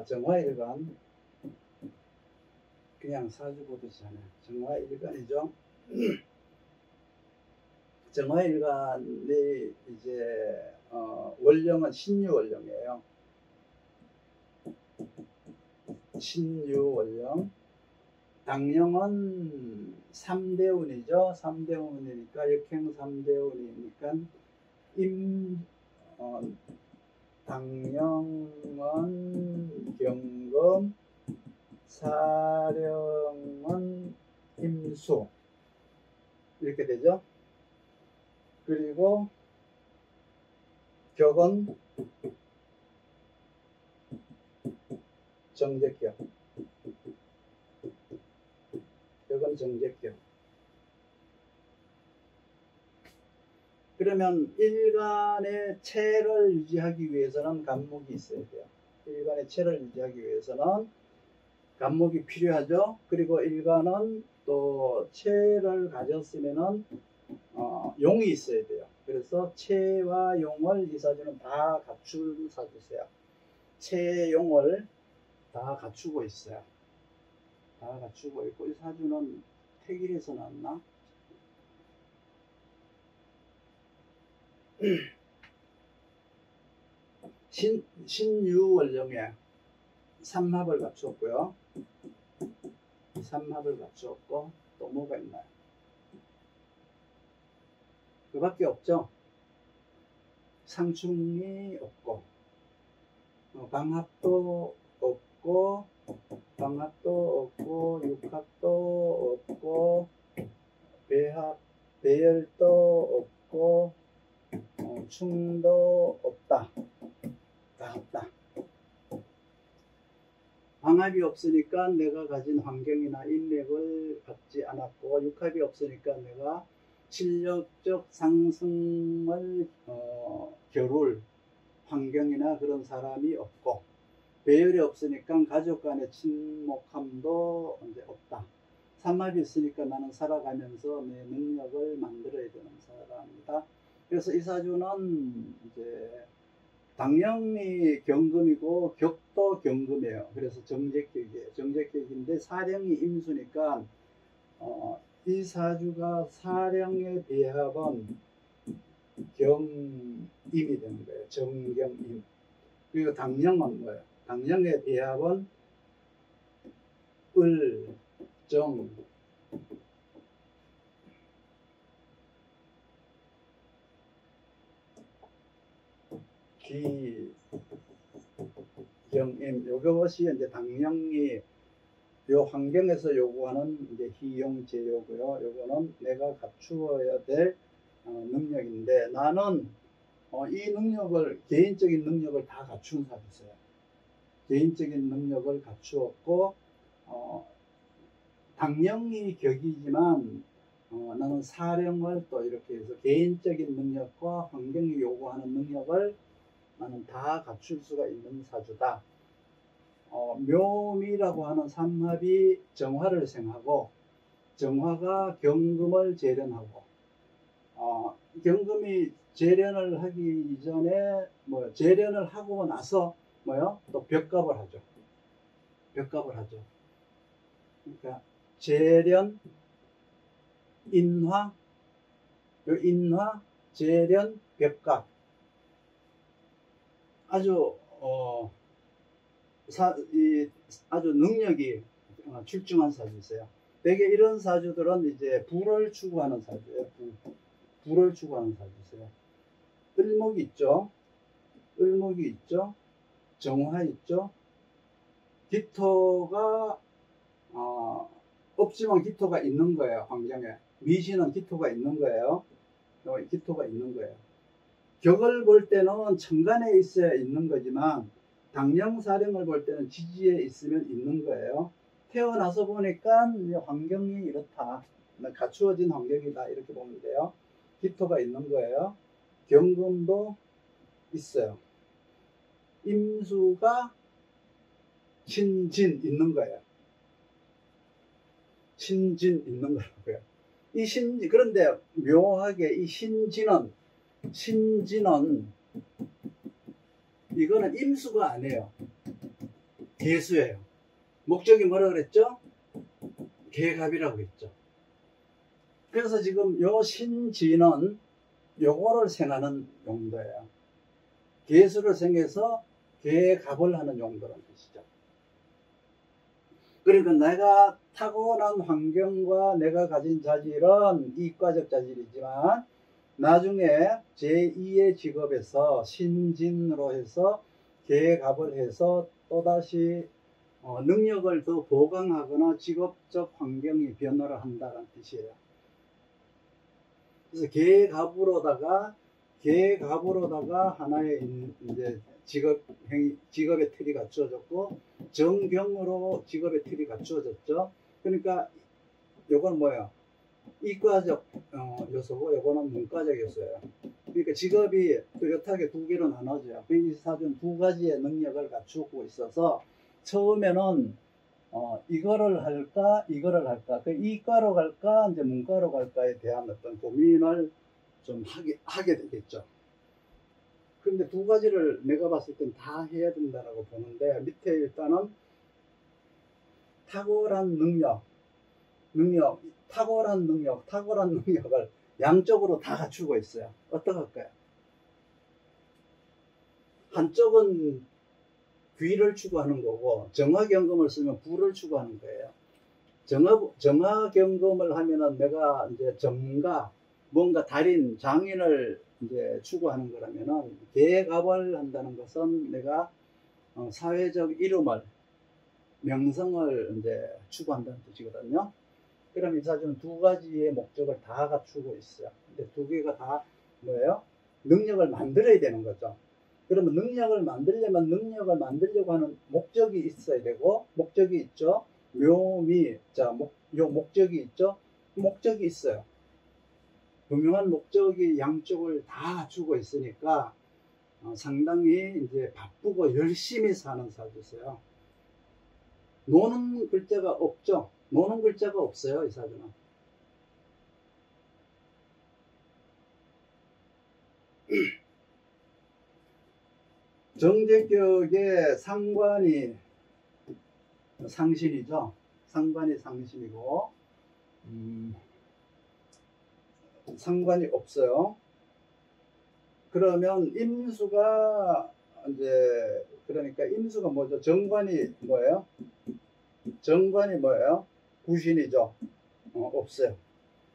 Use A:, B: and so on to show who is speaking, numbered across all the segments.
A: 정화일간 그냥 사주 보듯이잖아요. 정화일간이죠. 정화일간이 이제 원령은 신유원령이에요. 신유원령. 당령은 3대운이죠. 3대운이니까 역행 3대운이니까 당령은 경금, 사령은 임수 이렇게 되죠. 그리고 격은 정제격. 격은 정제격. 그러면 일간의 체를 유지하기 위해서는 간목이 있어야 돼요. 일간의 체를 유지하기 위해서는 간목이 필요하죠. 그리고 일간은 또 체를 가졌으면은 용이 있어야 돼요. 그래서 체와 용을 이 사주는 다 갖춘 사주세요. 체, 용을 다 갖추고 있어요. 다 갖추고 있고, 이 사주는 태길에서 났나? 신유원령에 삼합을 갖추었고요. 삼합을 갖추었고, 또 뭐가 있나요? 그밖에 없죠. 상충이 없고, 방합도 없고, 육합도 없고, 배열도 없고, 충도 없다. 다 없다. 방합이 없으니까 내가 가진 환경이나 인맥을 갖지 않았고, 육합이 없으니까 내가 실력적 상승을 겨룰 환경이나 그런 사람이 없고, 배열이 없으니까 가족 간의 친목함도 이제 없다. 삼합이 있으니까 나는 살아가면서 내 능력을 만들어야 되는 사람이다. 그래서 이 사주는 이제 당령이 경금이고 격도 경금이에요. 그래서 정제격이에요. 정제격인데 사령이 임수니까 이 사주가 사령의 배합은 경임이 되는 거예요. 정경임. 그리고 당령은 뭐예요? 당령의 배합은 을, 정, 기, 경임. 요것이 이제 당령이 요 환경에서 요구하는 이제 희용제요고요. 요거는 내가 갖추어야 될 능력인데, 나는 이 능력을, 개인적인 능력을 다 갖춘 사주세요. 개인적인 능력을 갖추었고, 당령이 격이지만 나는 사령을 또 이렇게 해서 개인적인 능력과 환경이 요구하는 능력을 나는 다 갖출 수가 있는 사주다. 묘미라고 하는 삼합이 정화를 생하고, 정화가 경금을 재련하고, 경금이 재련을 하기 이전에 재련을 하고 나서 또 벽갑을 하죠. 벽갑을 하죠. 그러니까 재련, 인화, 인화, 재련, 벽갑. 아주 아주 능력이 출중한 사주세요. 대개 이런 사주들은 이제 부를 추구하는 사주예요. 부를 추구하는 사주세요. 을목이 있죠. 을목이 있죠. 정화 있죠. 기토가 없지만 기토가 있는 거예요. 환경에. 미신은 기토가 있는 거예요. 기토가 있는 거예요. 격을 볼 때는 천간에 있어야 있는 거지만, 당령사령을 볼 때는 지지에 있으면 있는 거예요. 태어나서 보니까 환경이 이렇다. 갖추어진 환경이다. 이렇게 보면 돼요. 기토가 있는 거예요. 경금도 있어요. 임수가 신진 있는 거예요. 신진 있는 거라고요. 그런데 묘하게 이 신진은 이거는 임수가 아니에요. 개수예요. 목적이 뭐라 그랬죠? 개갑이라고 했죠. 그래서 지금 요 신지는 요거를 생하는 용도예요. 개수를 생해서 개갑을 하는 용도라는 뜻이죠. 그러니까 내가 타고난 환경과 내가 가진 자질은 이과적 자질이지만 나중에 제2의 직업에서 신진으로 해서 개갑을 해서 또다시 능력을 더 보강하거나 직업적 환경이 변화를 한다는 뜻이에요. 그래서 계갑으로다가 하나의 이제 직업의 틀이 갖추어졌고, 정경으로 직업의 틀이 갖추어졌죠. 그러니까 요건 뭐예요? 이과적 요소고 요거는 문과적 요소예요. 그러니까 직업이 뚜렷하게 두 개로 나눠져요. 이 사주는 두 가지의 능력을 갖추고 있어서 처음에는 이거를 할까 이거를 할까, 그 이과로 갈까 이제 문과로 갈까에 대한 어떤 고민을 좀 하게 되겠죠. 그런데 두 가지를 내가 봤을 땐 다 해야 된다고 보는데, 밑에 일단은 탁월한 능력을 양쪽으로 다 갖추고 있어요. 어떡할까요? 한쪽은 귀를 추구하는 거고, 정화경금을 쓰면 부를 추구하는 거예요. 정화경금을 하면은 내가 이제 전문가, 뭔가 달인, 장인을 이제 추구하는 거라면은, 계갑을 한다는 것은 내가 사회적 이름을, 명성을 이제 추구한다는 뜻이거든요. 그럼 이 사주는 두 가지의 목적을 다 갖추고 있어요. 근데 두 개가 다 뭐예요? 능력을 만들어야 되는 거죠. 그러면 능력을 만들려고 하는 목적이 있어야 되고, 목적이 있죠. 묘미, 요 목적이 있죠. 목적이 있어요. 분명한 목적이 양쪽을 다 갖추고 있으니까 상당히 이제 바쁘고 열심히 사는 사주세요. 노는 글자가 없죠. 노는 글자가 없어요, 이 사주는. 정제격의 상관이 상신이죠. 상관이 상신이고, 상관이 없어요. 그러면 임수가 이제, 그러니까 임수가 뭐죠? 정관이 뭐예요? 정관이 뭐예요? 구신이죠. 없어요.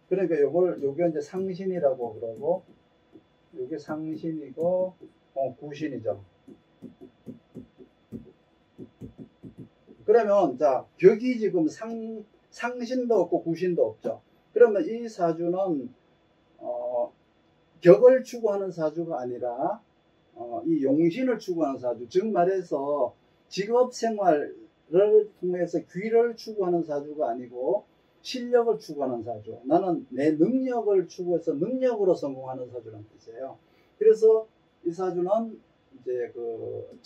A: 그러니까 요게 이제 상신이라고 그러고, 요게 상신이고, 구신이죠. 그러면 자, 격이 지금 상신도 없고 구신도 없죠. 그러면 이 사주는 격을 추구하는 사주가 아니라 이 용신을 추구하는 사주, 즉 말해서 직업생활을 통해서 귀를 추구하는 사주가 아니고 실력을 추구하는 사주, 나는 내 능력을 추구해서 능력으로 성공하는 사주라는 뜻이에요. 그래서 이 사주는 이제 그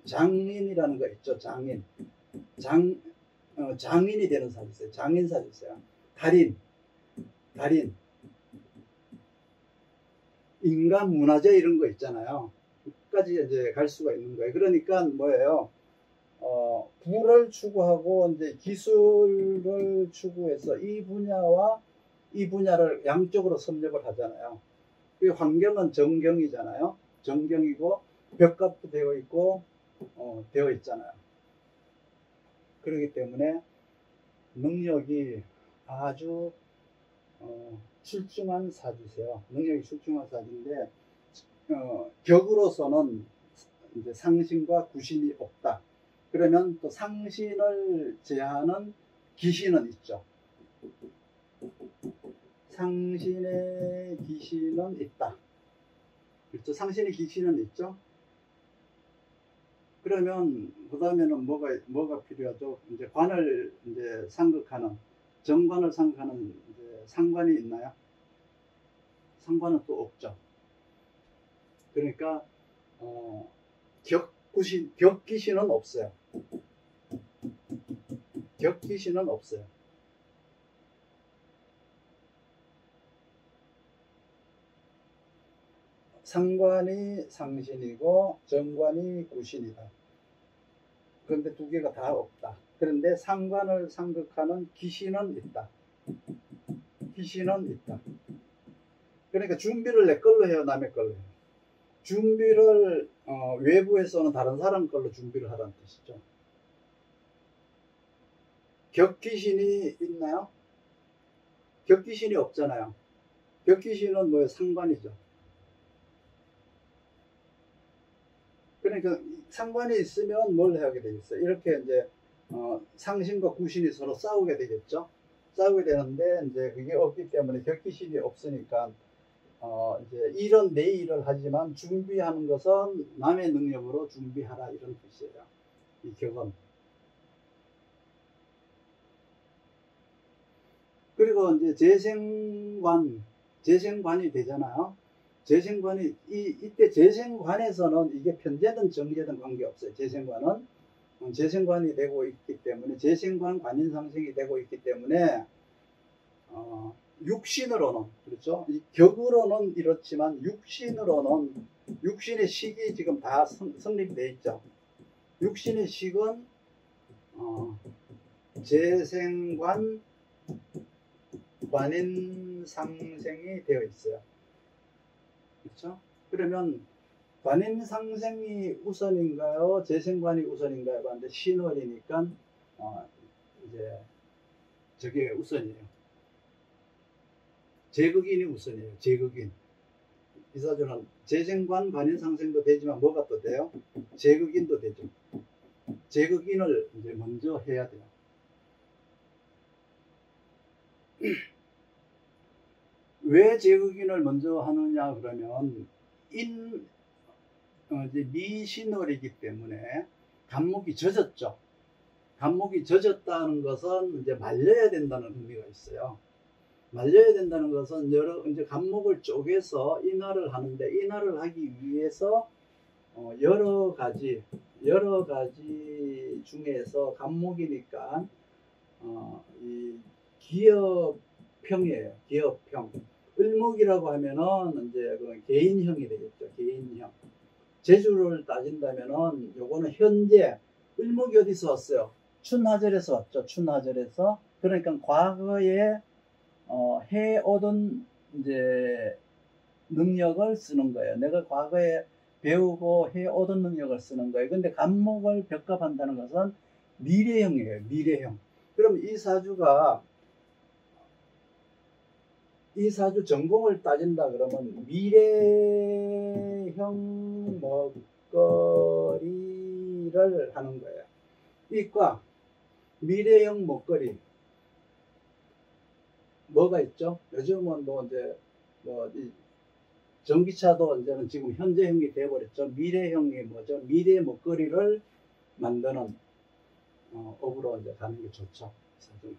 A: 장인이라는 거 있죠. 장인이 되는 사주세요. 장인 사주세요. 달인, 인간 문화재 이런 거 있잖아요. 끝까지 이제 갈 수가 있는 거예요. 그러니까 뭐예요? 부를 추구하고 이제 기술을 추구해서 이 분야와 이 분야를 양쪽으로 섭렵을 하잖아요. 이 환경은 정경이잖아요. 정경이고 벽갑도 되어 있고 되어 있잖아요. 그렇기 때문에 능력이 아주 출중한 사주세요. 능력이 출중한 사주인데 격으로서는 이제 상신과 구신이 없다. 그러면 또 상신을 제하는 기신은 있죠. 상신의 기신은 있다. 그렇죠? 상신의 기신은 있죠. 그러면 그 다음에는 뭐가 필요하죠? 이제 관을 이제 상극하는, 정관을 상극하는 이제 상관이 있나요? 상관은 또 없죠. 그러니까 격기신은 없어요. 격기신은 없어요. 상관이 상신이고 정관이 구신이다. 그런데 두 개가 다 없다. 그런데 상관을 상극하는 기신은 있다. 기신은 있다. 그러니까 준비를 내 걸로 해요, 남의 걸로 해요? 준비를 외부에서는 다른 사람 걸로 준비를 하라는 뜻이죠. 격기신이 있나요? 격기신이 없잖아요. 격기신은 뭐예요? 상관이죠. 그러니까 상관이 있으면 뭘 하게 되겠어요? 이렇게 이제 상신과 구신이 서로 싸우게 되겠죠. 싸우게 되는데 이제 그게 없기 때문에 격기신이 없으니까 이제 일은 내 일을 하지만 준비하는 것은 남의 능력으로 준비하라 이런 뜻이에요. 이 격은. 그리고 이제 재생관이 되잖아요. 재생관이 이때 재생관에서는 이게 편재든 정재든 관계없어요. 재생관이 되고 있기 때문에 재생관 관인상생이 되고 있기 때문에 육신으로는 그렇죠. 이 격으로는 이렇지만 육신의 식이 지금 다 성립되어 있죠. 육신의 식은 재생관 관인상생이 되어 있어요. 그렇죠? 그러면 관인상생이 우선인가요? 재생관이 우선인가요? 하는데 신월이니까 이제 저게 우선이에요. 제극인이 우선이에요. 제극인. 이사주는 재생관 관인상생도 되지만 뭐가 또 돼요? 제극인도 되죠. 제극인을 이제 먼저 해야 돼요. 왜 제극인을 먼저 하느냐 그러면 이제 미신월이기 때문에 간목이 젖었죠. 간목이 젖었다는 것은 이제 말려야 된다는 의미가 있어요. 말려야 된다는 것은 이제 간목을 쪼개서 인화를 하는데 인화를 하기 위해서 여러 가지 중에서 간목이니까 이 기업평이에요. 기업평. 을목이라고 하면은 이제 그 개인형이 되겠죠. 개인형. 재주를 따진다면은 요거는 현재 을목이 어디서 왔어요? 춘하절에서 왔죠. 춘하절에서. 그러니까 과거에 해오던 이제 능력을 쓰는 거예요. 내가 과거에 배우고 해오던 능력을 쓰는 거예요. 근데 간목을 벽갑한다는 것은 미래형이에요. 미래형. 그럼 이 사주 전공을 따진다 그러면 미래형 먹거리를 하는 거예요. 이과 미래형 먹거리 뭐가 있죠? 요즘은 뭐 이제 이 전기차도 이제는 지금 현재형이 되어버렸죠. 미래형이 뭐죠? 미래 먹거리를 만드는 업으로 이제 가는 게 좋죠. 사주.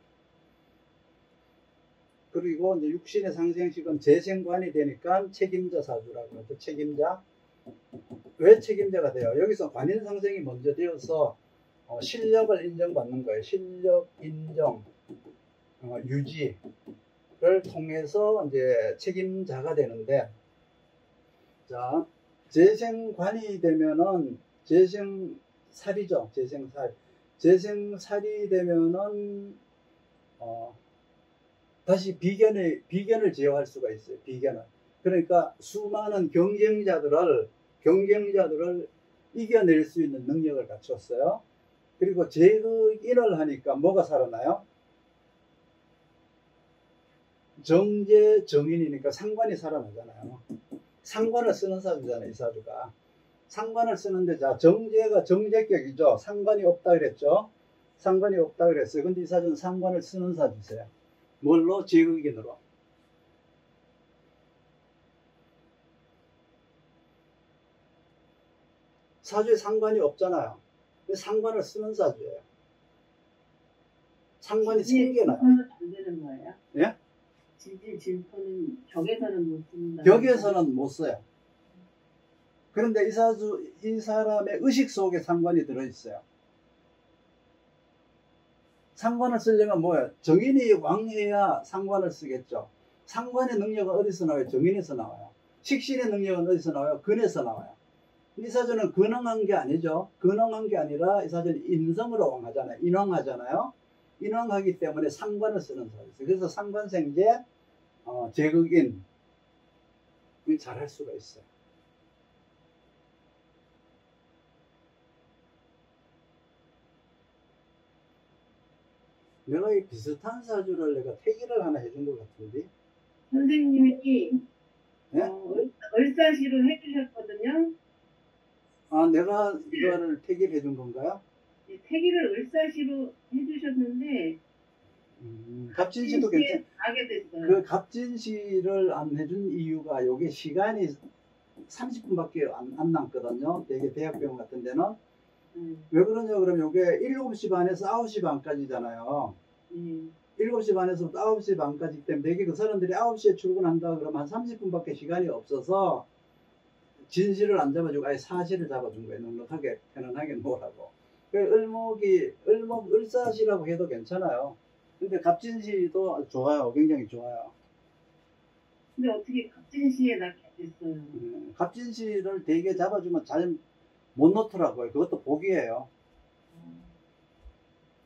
A: 그리고 이제 육신의 상생식은 재생관이 되니까 책임자 사주라고 하죠. 책임자. 왜 책임자가 돼요? 여기서 관인상생이 먼저 되어서 실력을 인정받는 거예요. 실력 인정, 유지를 통해서 이제 책임자가 되는데, 자, 재생관이 되면은 재생살이죠. 재생살이 되면은 다시 비견을 제어할 수가 있어요. 비견을. 그러니까 수많은 경쟁자들을 이겨낼 수 있는 능력을 갖췄어요. 그리고 제극인을 하니까 뭐가 살아나요? 정제 정인이니까 상관이 살아나잖아요. 상관을 쓰는 사주잖아요. 이 사주가. 상관을 쓰는데 자 정제가 정제격이죠. 상관이 없다 그랬죠. 상관이 없다 그랬어요. 근데 이 사주는 상관을 쓰는 사주세요. 뭘로? 제극인으로. 사주에 상관이 없잖아요. 상관을 쓰는 사주예요. 상관이 생겨나요.
B: 반대는 뭐예요?
A: 예?
B: 지지 질포는 격에서는 못 쓴다.
A: 격에서는 못 써요. 그런데 이 사람의 의식 속에 상관이 들어있어요. 상관을 쓰려면 뭐예요? 정인이 왕해야 상관을 쓰겠죠. 상관의 능력은 어디서 나와요? 정인에서 나와요. 식신의 능력은 어디서 나와요? 근에서 나와요. 이 사주는 근황한 게 아니죠. 근황한 게 아니라 이 사주는 인성으로 왕하잖아요. 인왕하잖아요. 인왕하기 때문에 상관을 쓰는 사주예요. 그래서 상관생제, 제극인 잘할 수가 있어요. 내가 이 비슷한 사주를 내가 태기를 하나 해준 것 같은데.
B: 선생님이
A: 네?
B: 을사시로 해주셨거든요.
A: 아, 내가 이거를 태기를 해준 건가요?
B: 네, 태기를 을사시로 해주셨는데
A: 갑진시도 괜찮.
B: 하게 됐어요.
A: 그 갑진시를 안 해준 이유가 요게 시간이 30분밖에 안 남거든요. 되게 대학병원 같은 데는. 왜 그러냐 그러면 요게 7시 반에서 9시 반까지잖아요. 7시 반에서 9시 반까지 때문에 되게 그 사람들이 9시에 출근한다 그러면 한 30분밖에 시간이 없어서 진시를 안 잡아주고 아예 사시를 잡아준 거예요. 넉넉하게 편안하게 놓으라고. 을사시라고 해도 괜찮아요. 근데 갑진시도 좋아요. 굉장히 좋아요.
B: 근데 어떻게 갑진시에 낳게 됐어요?
A: 갑진시를 되게 잡아주면 잘 못 놓더라고요. 그것도 복이에요.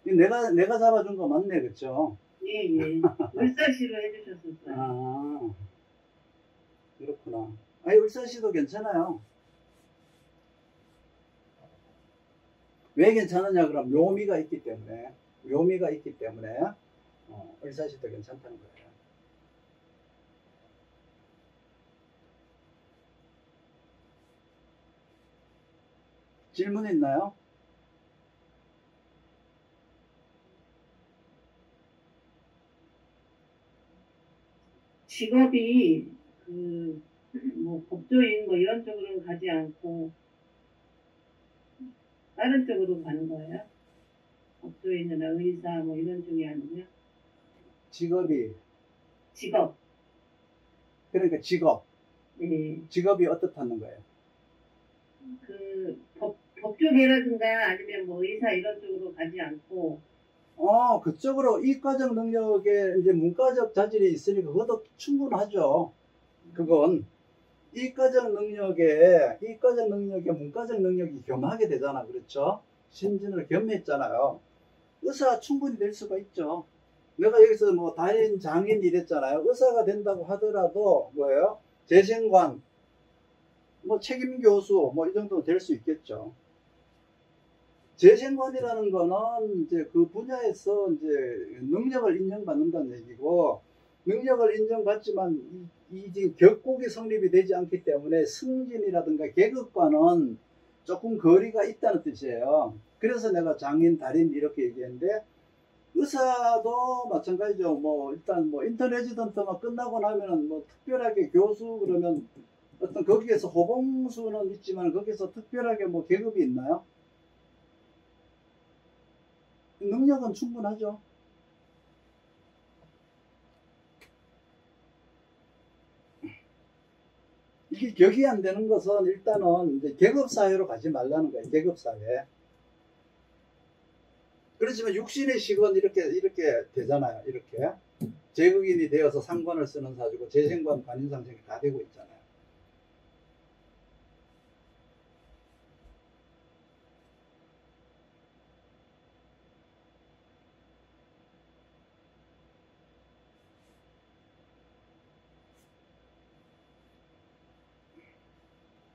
A: 내가 잡아준 거 맞네, 그쵸?
B: 예. 을사시로 해주셨었어요.
A: 아, 그렇구나. 아니, 을사시도 괜찮아요. 왜 괜찮으냐, 그럼 묘미가 있기 때문에. 을사시도 괜찮다는 거예요. 질문 있나요?
B: 직업이 뭐 법조인 뭐 이런 쪽으로는 가지 않고 다른 쪽으로 가는 거예요? 법조인이나 의사 뭐 이런 쪽이 아니고요? 직업.
A: 그러니까 직업.
B: 네.
A: 직업이 어떻다는 거예요?
B: 법조계라든가 아니면 뭐 의사 이런 쪽으로 가지 않고.
A: 그쪽으로 이과적 능력에 이제 문과적 자질이 있으니까 그것도 충분하죠. 그건 이과적 능력에 문과적 능력이 겸하게 되잖아. 그렇죠? 신진을 겸했잖아요. 의사 충분히 될 수가 있죠. 내가 여기서 뭐 달인, 장인 이랬잖아요. 의사가 된다고 하더라도 뭐예요? 재생관, 뭐 책임교수, 뭐 이 정도 될 수 있겠죠. 재생관이라는 거는 이제 그 분야에서 이제 능력을 인정받는다는 얘기고, 능력을 인정받지만 이 지금 격곡이 성립이 되지 않기 때문에 승진이라든가 계급과는 조금 거리가 있다는 뜻이에요. 그래서 내가 장인, 달인 이렇게 얘기했는데, 의사도 마찬가지죠. 뭐 일단 뭐 인터레지던트만 끝나고 나면은 뭐 특별하게 교수 그러면 어떤 거기에서 호봉수는 있지만 거기서 특별하게 뭐 계급이 있나요? 능력은 충분하죠. 이게 격이 안 되는 것은 일단은 이제 계급사회로 가지 말라는 거예요. 계급사회. 그렇지만 육신의 식은 이렇게 되잖아요. 이렇게. 제극인이 되어서 상관을 쓰는 사주고 재생관, 관인상생이 다 되고 있잖아요.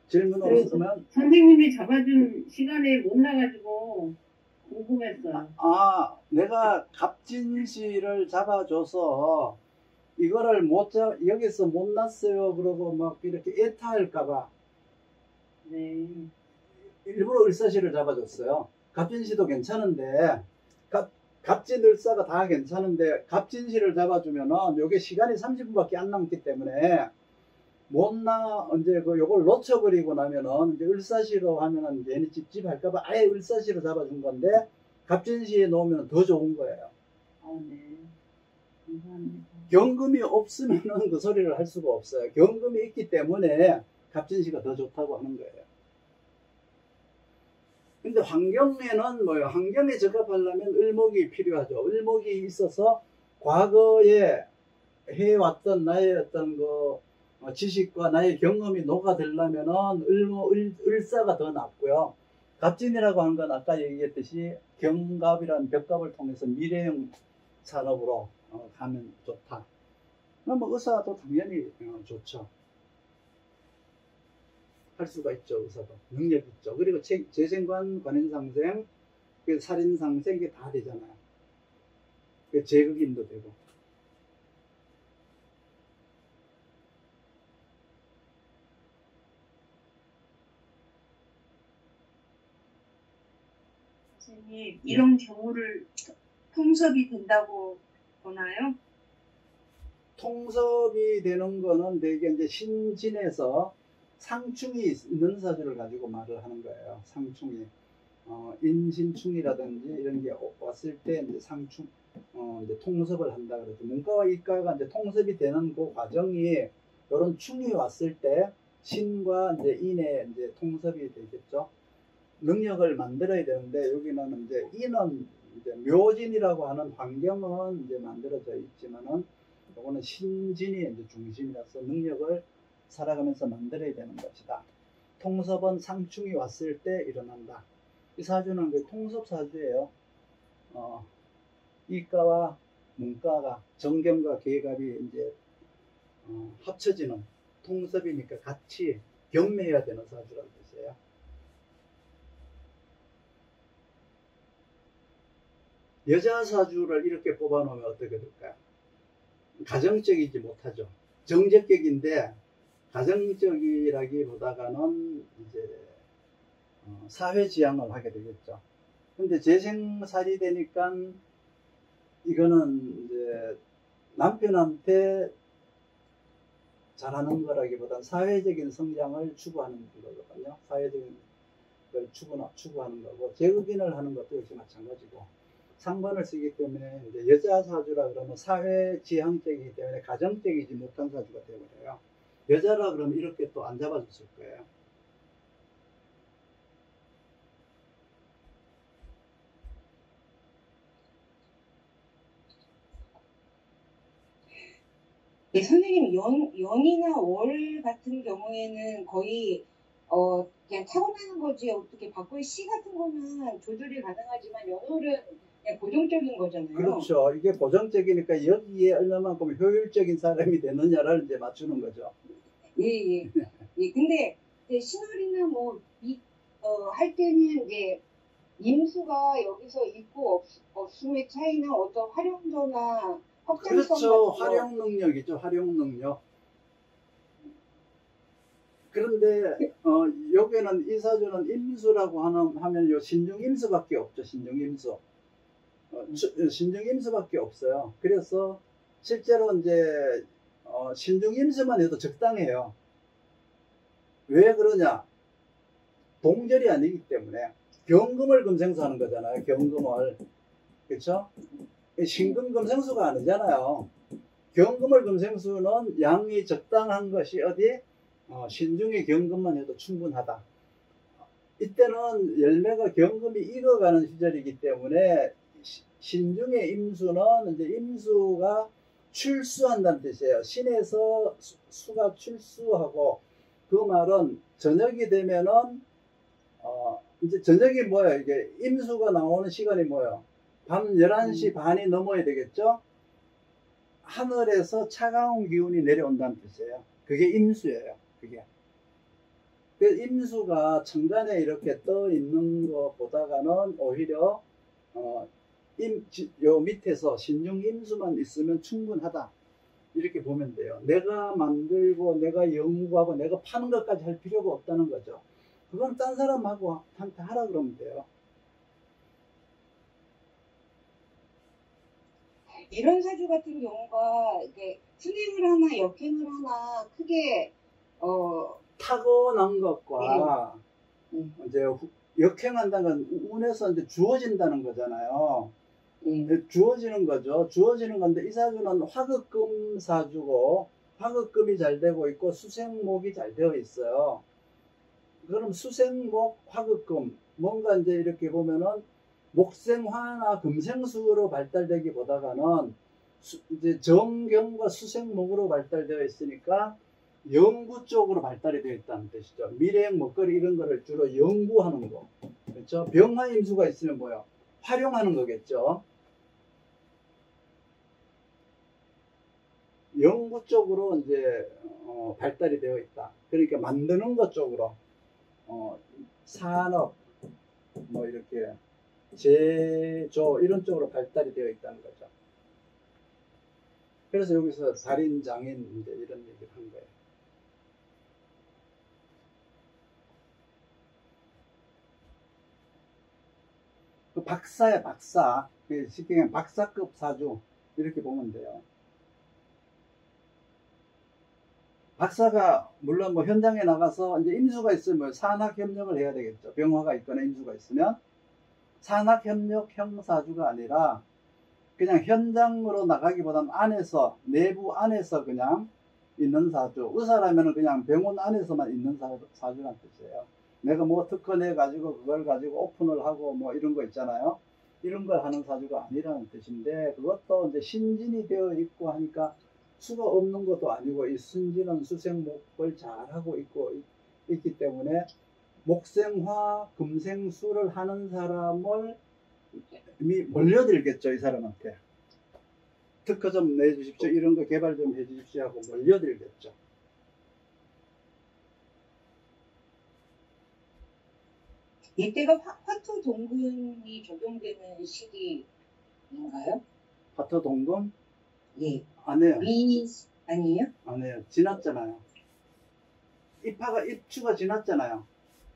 A: 질문 없으면
B: 선생님이 잡아준 시간에 못 나가지고 궁금했어요.
A: 내가 갑진시를 잡아줘서 이거를 여기서 못 났어요 그러고 막 이렇게 애타할까봐
B: 네.
A: 일부러 을사시를 잡아줬어요. 갑진시도 괜찮은데 갑진을사가 다 괜찮은데 갑진시를 잡아주면은 요게 시간이 30분밖에 안 남기 때문에 이제 요걸 놓쳐버리고 나면은 이제 을사시로 하면은 괜히 찝찝할까봐 아예 을사시로 잡아준 건데 갑진시에 놓으면 더 좋은 거예요.
B: 네. 감사합니다.
A: 경금이 없으면은 그 소리를 할 수가 없어요. 경금이 있기 때문에 갑진시가 더 좋다고 하는 거예요. 근데 환경에는 뭐예요? 환경에 적합하려면 을목이 필요하죠. 을목이 있어서 과거에 해왔던 나의 어떤 지식과 나의 경험이 녹아들려면은 을사가 더 낫고요. 갑진이라고 하는 건 아까 얘기했듯이 경갑이라는 벽갑을 통해서 미래형 산업으로 가면 좋다. 뭐 의사도 당연히 좋죠. 할 수가 있죠. 의사도 능력 있죠. 그리고 재생관, 관현상생, 살인상생 이게 다 되잖아요. 제극인도 되고.
B: 선생님, 이런 경우를 통섭이 된다고 보나요?
A: 통섭이 되는 거는 되게 이제 신진에서 상충이 있는 사주를 가지고 말을 하는 거예요. 상충이. 인신충이라든지 이런 게 왔을 때 이제 상충, 이제 통섭을 한다 그러죠. 문과와 이과가 이제 통섭이 되는 그 과정이 이런 충이 왔을 때 신과 이제 인의 이제 통섭이 되겠죠. 능력을 만들어야 되는데 여기는 이제 인은 이제 묘진이라고 하는 환경은 이제 만들어져 있지만은 이거는 신진이 이제 중심이라서 능력을 살아가면서 만들어야 되는 것이다. 통섭은 상충이 왔을 때 일어난다. 이 사주는 그 통섭 사주예요. 이과와 문과가 정경과 계갑이 이제 합쳐지는 통섭이니까 같이 경매해야 되는 사주라는 뜻이에요. 여자 사주를 이렇게 뽑아놓으면 어떻게 될까요? 가정적이지 못하죠. 정적격인데 가정적이라기보다는 이제 사회지향을 하게 되겠죠. 근데 재생살이 되니까 이거는 이제 남편한테 잘하는 거라기보다는 사회적인 성장을 추구하는 거거든요. 사회적인 걸 추구하는 거고, 제극인을 하는 것도 역시 마찬가지고, 상관을 쓰기 때문에 이제 여자 사주라 그러면 사회지향적이기 때문에 가정적이지 못한 사주가 되어버려요. 여자라 그러면 이렇게 또 안 잡아줬을 거예요.
B: 네, 선생님, 연이나 월 같은 경우에는 거의 그냥 타고나는 거지, 어떻게 바꾸의 시 같은 거는 조절이 가능하지만 연월은 그냥 고정적인 거잖아요.
A: 그렇죠. 이게 고정적이니까 여기에 얼마만큼 효율적인 사람이 되느냐를 이제 맞추는 거죠.
B: 예. 근데 신월이나 할 때는 이제 임수가 여기서 있고 없음의 차이는 어떤 활용도나 확장성
A: 그렇죠. 활용 능력이죠. 활용 능력. 그런데 여기는 이 사주는 임수라고 하면 요 신중임수밖에 없죠. 신중임수. 신중임수밖에 없어요. 그래서 실제로 이제 신중임수만 해도 적당해요. 왜 그러냐? 동절이 아니기 때문에 경금을 금생수하는 거잖아요. 경금을. 그렇죠? 신금금생수가 아니잖아요. 경금을 금생수는 양이 적당한 것이 어디? 신중의 경금만 해도 충분하다. 이때는 열매가 경금이 익어가는 시절이기 때문에 신중의 임수는 이제 임수가 출수한다는 뜻이에요. 신에서 수가 출수하고, 그 말은 저녁이 되면은 이제 저녁이 뭐예요? 이게 임수가 나오는 시간이 뭐예요? 밤 11시 반이 넘어야 되겠죠? 하늘에서 차가운 기운이 내려온다는 뜻이에요. 그게 임수예요. 그게. 그래서 임수가 천간에 이렇게 떠 있는 것보다는 오히려 요 밑에서 신중 임수만 있으면 충분하다. 이렇게 보면 돼요. 내가 만들고 내가 연구하고 내가 파는 것까지 할 필요가 없다는 거죠. 그건 딴 사람하고 한테 하라 그러면 돼요.
B: 이런 사주 같은 경우가 이게 순행을 하나 역행을 하나 크게
A: 타고난 것과 이제 역행한다는 건 운에서 이제 주어진다는 거잖아요. 주어지는 거죠. 주어지는 건데 이 사주는 화극금 사주고 화극금이 잘 되고 있고 수생목이 잘 되어 있어요. 그럼 수생목 화극금 뭔가 이제 이렇게 보면은 목생화나 금생수로 발달되기보다는 이제 정경과 수생목으로 발달되어 있으니까 연구 쪽으로 발달이 되어 있다는 뜻이죠. 미래형 먹거리 이런 거를 주로 연구하는 거. 그렇죠? 병화임수가 있으면 뭐요? 활용하는 거겠죠. 연구 쪽으로 이제 발달이 되어 있다. 그러니까 만드는 것 쪽으로 산업 뭐 이렇게 제조 이런 쪽으로 발달이 되어 있다는 거죠. 그래서 여기서 달인 장인 이제 이런 얘기를 한 거예요. 그 박사야 박사. 쉽게 말하면 박사급 사주 이렇게 보면 돼요. 박사가 물론 뭐 현장에 나가서 이제 임수가 있으면 산학 협력을 해야 되겠죠. 병화가 있거나 임수가 있으면 산학 협력 형사주가 아니라 그냥 현장으로 나가기보다는 안에서 내부 안에서 그냥 있는 사주. 의사라면 그냥 병원 안에서만 있는 사주란 뜻이에요. 내가 뭐 특허 내 가지고 그걸 가지고 오픈을 하고 뭐 이런 거 있잖아요. 이런 걸 하는 사주가 아니라는 뜻인데 그것도 이제 신진이 되어 있고 하니까 수가 없는 것도 아니고 이 신진은 수생목을 잘 하고 있기 때문에 목생화 금생수를 하는 사람을 이미 몰려들겠죠. 이 사람한테 특허 좀 내주십시오, 이런 거 개발 좀 해주십시오 하고 몰려들겠죠.
B: 이때가 화토 동금이 적용되는 시기인가요?
A: 화토 동금?
B: 예.
A: 안 해요.
B: 아니에요?
A: 안 해요. 지났잖아요. 입추가 지났잖아요.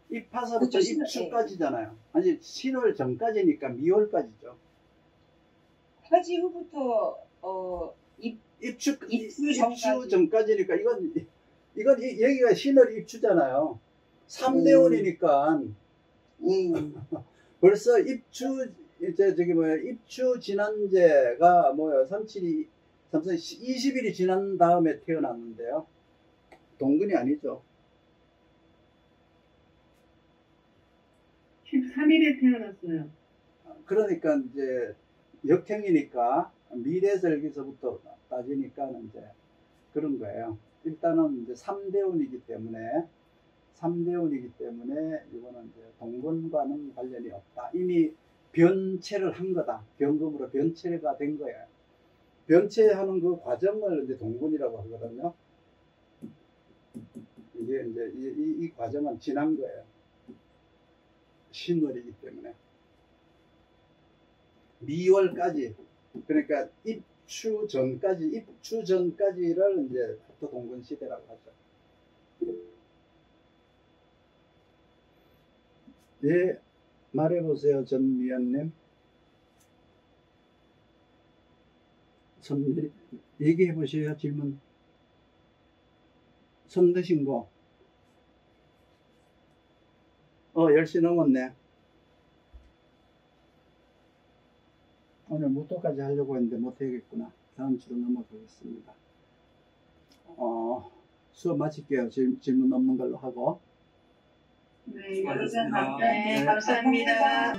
A: 입하서부터
B: 그쵸,
A: 입추까지잖아요. 아니 7월 전까지니까 미월까지죠.
B: 화지 후부터
A: 입추 전까지니까 이건 여기가 신월 입추잖아요. 3대운이니까 벌써 입추 입추 지난제가 뭐요? 20일이 지난 다음에 태어났는데요. 동근이 아니죠.
C: 13일에 태어났어요.
A: 그러니까 이제 역행이니까 미래설기서부터 따지니까 이제 그런 거예요. 일단은 이제 3대운이기 때문에 이거는 이제 동근과는 관련이 없다. 이미 변체를 한 거다. 변금으로 변체가 된 거예요. 변체하는 그 과정을 이제 동근이라고 하거든요. 이게 이제 이 과정은 지난 거예요. 신월이기 때문에. 미월까지, 그러니까 입추 전까지를 이제 또 동근 시대라고 하죠. 네, 말해보세요, 전미연님. 얘기해보세요, 질문. 손 드신 거. 10시 넘었네. 오늘 무토까지 하려고 했는데 못하겠구나. 다음 주로 넘어가겠습니다. 수업 마칠게요. 질문 없는 걸로 하고.
C: 네, 감사합니다.